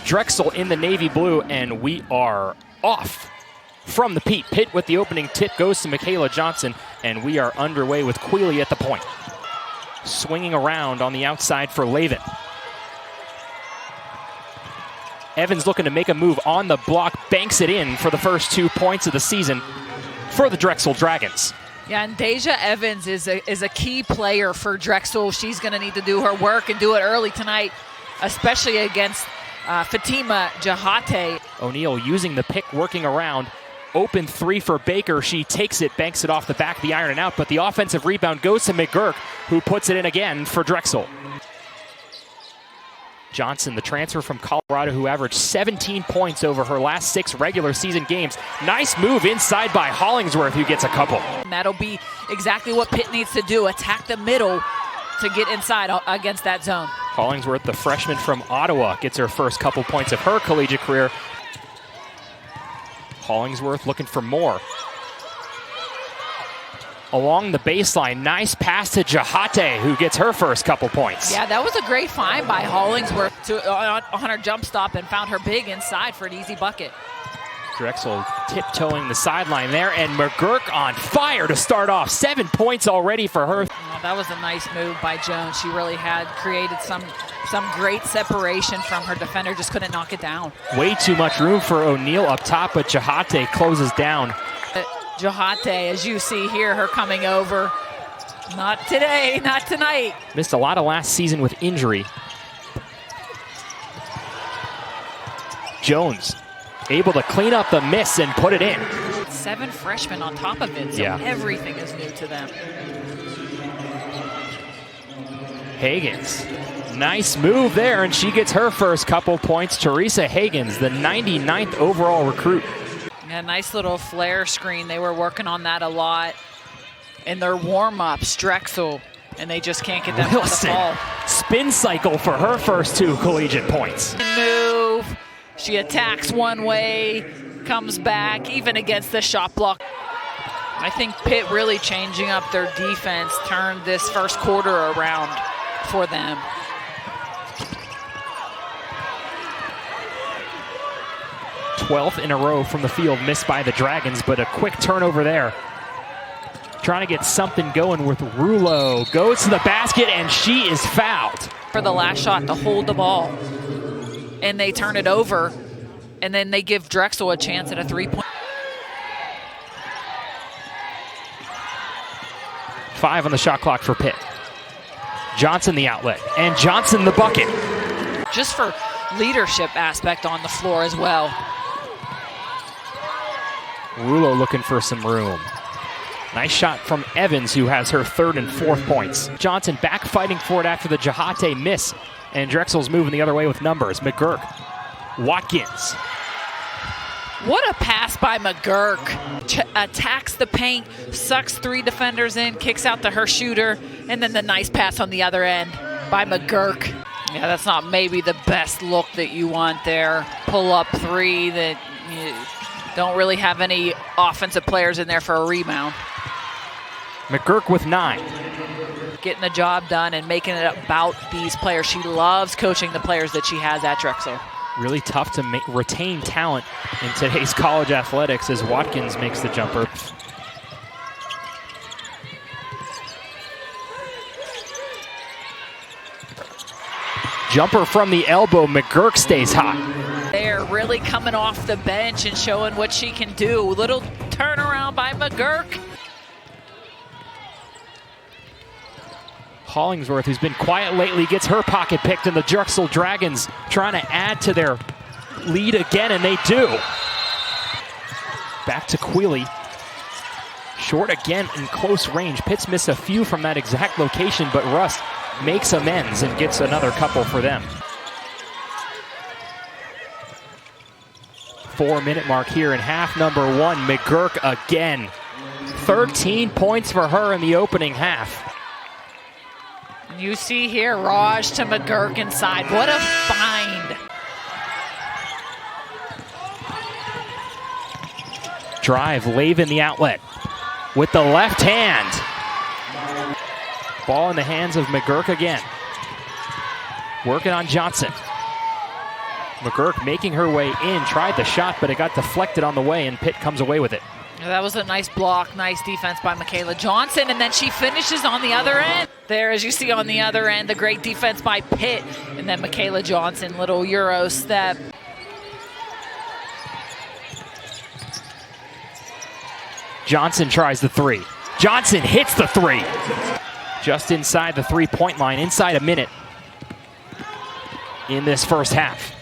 Drexel in the navy blue, and we are off from the Pitt. Pitt with the opening tip goes to Mikayla Johnson, and we are underway with Quealy at the point. Swinging around on the outside for Laine. Evans looking to make a move on the block, banks it in for the first 2 points of the season for the Drexel Dragons. Yeah, and Deja Evans is a key player for Drexel. She's going to need to do her work and do it early tonight, especially against Fatima Jahate. O'Neal using the pick, working around. Open three for Baker. She takes it, banks it off the back of the iron and out, but the offensive rebound goes to McGurk, who puts it in again for Drexel. Johnson, the transfer from Colorado, who averaged 17 points over her last 6 regular season games. Nice move inside by Hollingsworth, who gets a couple. And that'll be exactly what Pitt needs to do, attack the middle to get inside against that zone. Hollingsworth, the freshman from Ottawa, gets her first couple points of her collegiate career. Hollingsworth looking for more. Along the baseline, nice pass to Jahate, who gets her first couple points. Yeah, that was a great find by Hollingsworth on her jump stop and found her big inside for an easy bucket. Drexel tiptoeing the sideline there, and McGurk on fire to start off. 7 points already for her. Oh, that was a nice move by Jones. She really had created some great separation from her defender, just couldn't knock it down. Way too much room for O'Neal up top, but Jahate closes down. Jahate, as you see here, her coming over. Not today, not tonight. Missed a lot of last season with injury. Jones able to clean up the miss and put it in. 7 freshmen on top of it, so yeah. Everything is new to them. Higgins, nice move there, and she gets her first couple points. Teresa Higgins, the 99th overall recruit. A nice little flare screen. They were working on that a lot in their warm-ups, Drexel, and they just can't get them on the ball. Spin cycle for her first 2 collegiate points. Move. She attacks one way, comes back, even against the shot block. I think Pitt really changing up their defense turned this first quarter around for them. Twelfth in a row from the field, missed by the Dragons, but a quick turnover there. Trying to get something going with Rulo. Goes to the basket, and she is fouled. For the last shot to hold the ball. And they turn it over, and then they give Drexel a chance at a 3-point. 5 on the shot clock for Pitt. Johnson the outlet, and Johnson the bucket. Just for leadership aspect on the floor as well. Rulo looking for some room. Nice shot from Evans, who has her 3rd and 4th points. Johnson back fighting for it after the Jahate miss, and Drexel's moving the other way with numbers. McGurk, Watkins. What a pass by McGurk. Attacks the paint, sucks 3 defenders in, kicks out to her shooter, and then the nice pass on the other end by McGurk. Yeah, that's not maybe the best look that you want there. Pull up 3 that you don't really have any offensive players in there for a rebound. McGurk with 9. Getting the job done and making it about these players. She loves coaching the players that she has at Drexel. Really tough to retain talent in today's college athletics as Watkins makes the jumper. Jumper from the elbow, McGurk stays hot. They're really coming off the bench and showing what she can do. Little turnaround by McGurk. Hollingsworth, who's been quiet lately, gets her pocket picked, and the Drexel Dragons trying to add to their lead again, and they do. Back to Quealy. Short again in close range. Pitt's missed a few from that exact location, but Rust makes amends and gets another couple for them. 4-minute mark here in half number 1. McGurk again. 13 points for her in the opening half. You see here, Raj to McGurk inside. What a find. Drive, Laine the outlet with the left hand. Ball in the hands of McGurk again. Working on Johnson. McGurk making her way in, tried the shot, but it got deflected on the way, and Pitt comes away with it. That was a nice block, nice defense by Mikayla Johnson, and then she finishes on the other end. There, as you see on the other end, the great defense by Pitt, and then Mikayla Johnson, little Euro step. Johnson tries the three. Johnson hits the three. Just inside the three-point line, inside a minute in this first half.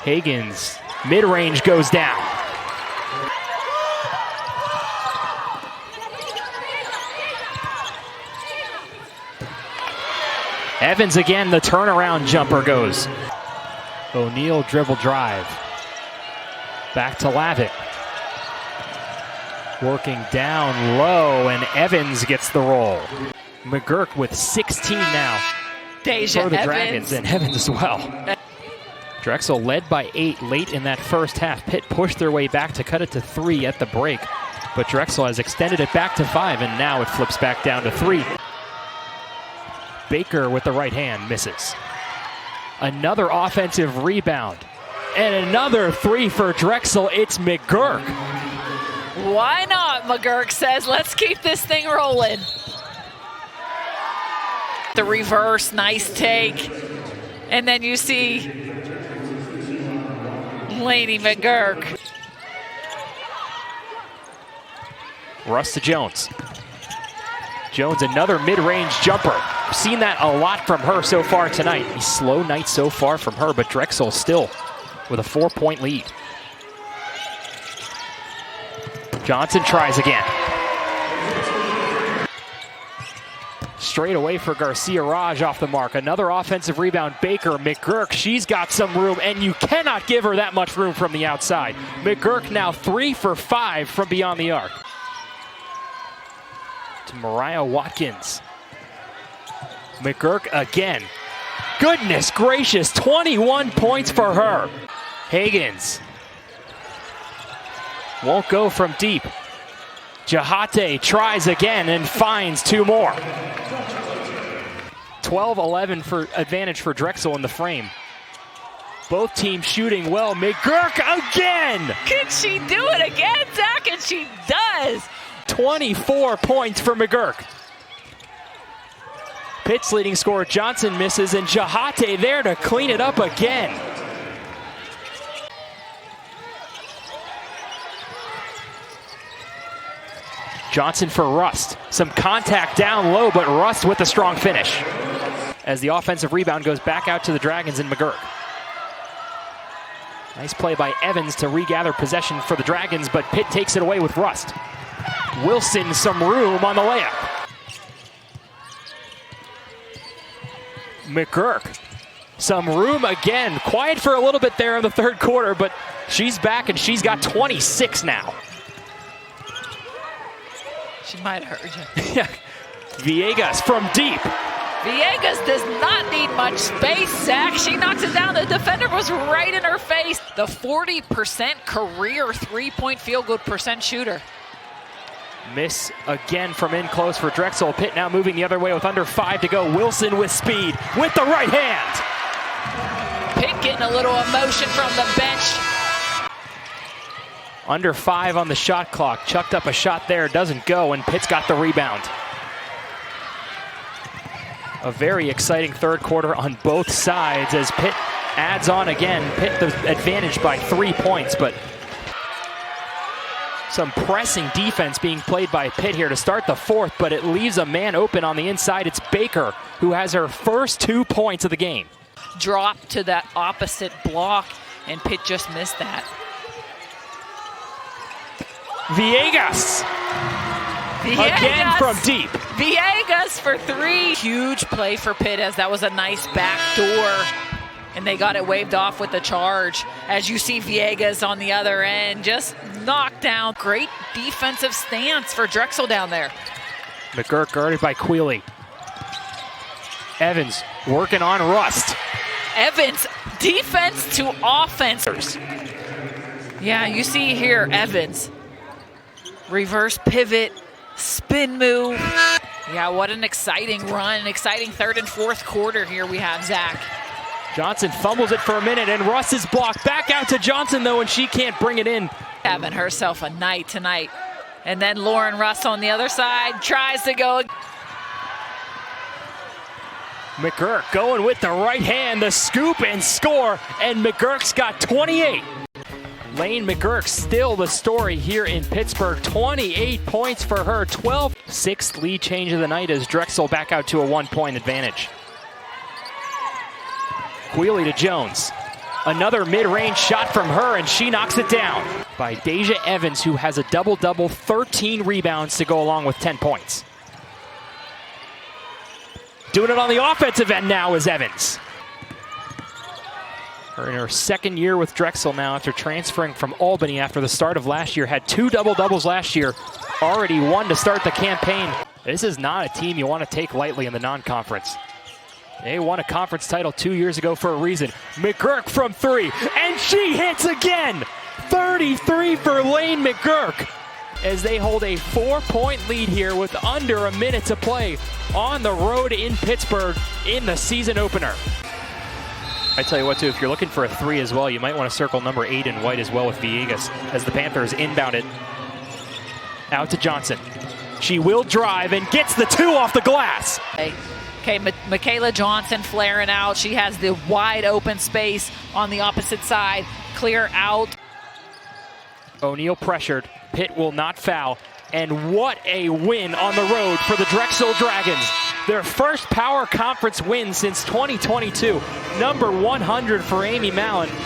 Hagens, mid-range goes down. Evans again, the turnaround jumper goes. O'Neal dribble drive. Back to Lavitt. Working down low, and Evans gets the roll. McGurk with 16 now Deja for the Evans. Dragons, and Evans as well. Drexel led by 8 late in that first half. Pitt pushed their way back to cut it to 3 at the break, but Drexel has extended it back to 5, and now it flips back down to 3. Baker with the right hand misses. Another offensive rebound, and another 3 for Drexel. It's McGurk. Why not, McGurk says, let's keep this thing rolling. The reverse, nice take. And then you see Laine McGurk. Russ to Jones. Jones, another mid-range jumper. We've seen that a lot from her so far tonight. A slow night so far from her, but Drexel still with a 4-point lead. Johnson tries again. Straight away for Garcia Raj off the mark. Another offensive rebound. Baker, McGurk, she's got some room, and you cannot give her that much room from the outside. McGurk now 3 for 5 from beyond the arc. To Mariah Watkins. McGurk again. Goodness gracious, 21 points for her. Hagens. Won't go from deep. Jahate tries again and finds 2 more. 12-11 for advantage for Drexel in the frame. Both teams shooting well. McGurk again! Can she do it again, Zach? And she does! 24 points for McGurk. Pitt's leading scorer Johnson misses, and Jahate there to clean it up again. Johnson for Rust. Some contact down low, but Rust with a strong finish. As the offensive rebound goes back out to the Dragons and McGurk. Nice play by Evans to regather possession for the Dragons, but Pitt takes it away with Rust. Wilson some room on the layup. McGurk, some room again. Quiet for a little bit there in the third quarter, but she's back and she's got 26 now. She might have heard you. Yeah. Villegas from deep. Villegas does not need much space, Zach. She knocks it down. The defender was right in her face. The 40% career three-point field goal percent shooter. Miss again from in close for Drexel. Pitt now moving the other way with under 5 to go. Wilson with speed with the right hand. Pitt getting a little emotion from the bench. Under 5 on the shot clock. Chucked up a shot there, doesn't go, and Pitt's got the rebound. A very exciting third quarter on both sides as Pitt adds on again. Pitt the advantage by 3 points, but some pressing defense being played by Pitt here to start the fourth, but it leaves a man open on the inside. It's Baker who has her first 2 points of the game. Drop to that opposite block, and Pitt just missed that. Villegas. Again from deep. Villegas for 3. Huge play for Pitt as that was a nice back door. And they got it waved off with the charge. As you see Villegas on the other end, just knocked down. Great defensive stance for Drexel down there. McGurk guarded by Quealy. Evans working on Rust. Evans, defense to offense. Yeah, you see here, Evans. Reverse pivot, spin move. Yeah, what an exciting run, exciting third and fourth quarter here we have, Zach. Johnson fumbles it for a minute, and Russ is blocked. Back out to Johnson, though, and she can't bring it in. Having herself a night tonight. And then Lauren Russ on the other side tries to go. McGurk going with the right hand, the scoop and score, and McGurk's got 28. Laine McGurk still the story here in Pittsburgh. 28 points for her, 12. Sixth lead change of the night as Drexel back out to a 1-point advantage. Quealy to Jones. Another mid-range shot from her, and she knocks it down. By Deja Evans, who has a double-double, 13 rebounds to go along with 10 points. Doing it on the offensive end now is Evans. Her in her second year with Drexel now after transferring from Albany after the start of last year. Had 2 double-doubles last year, already 1 to start the campaign. This is not a team you want to take lightly in the non-conference. They won a conference title 2 years ago for a reason. McGurk from 3, and she hits again! 33 for Laine McGurk as they hold a 4-point lead here with under a minute to play on the road in Pittsburgh in the season opener. I tell you what, too, if you're looking for a 3 as well, you might want to circle number 8 in white as well with Villegas as the Panthers inbound it. Out to Johnson. She will drive and gets the 2 off the glass. Okay, Mikayla Johnson flaring out. She has the wide open space on the opposite side. Clear out. O'Neal pressured. Pitt will not foul. And what a win on the road for the Drexel Dragons. Their first Power Conference win since 2022. Number 100 for Amy Mallon.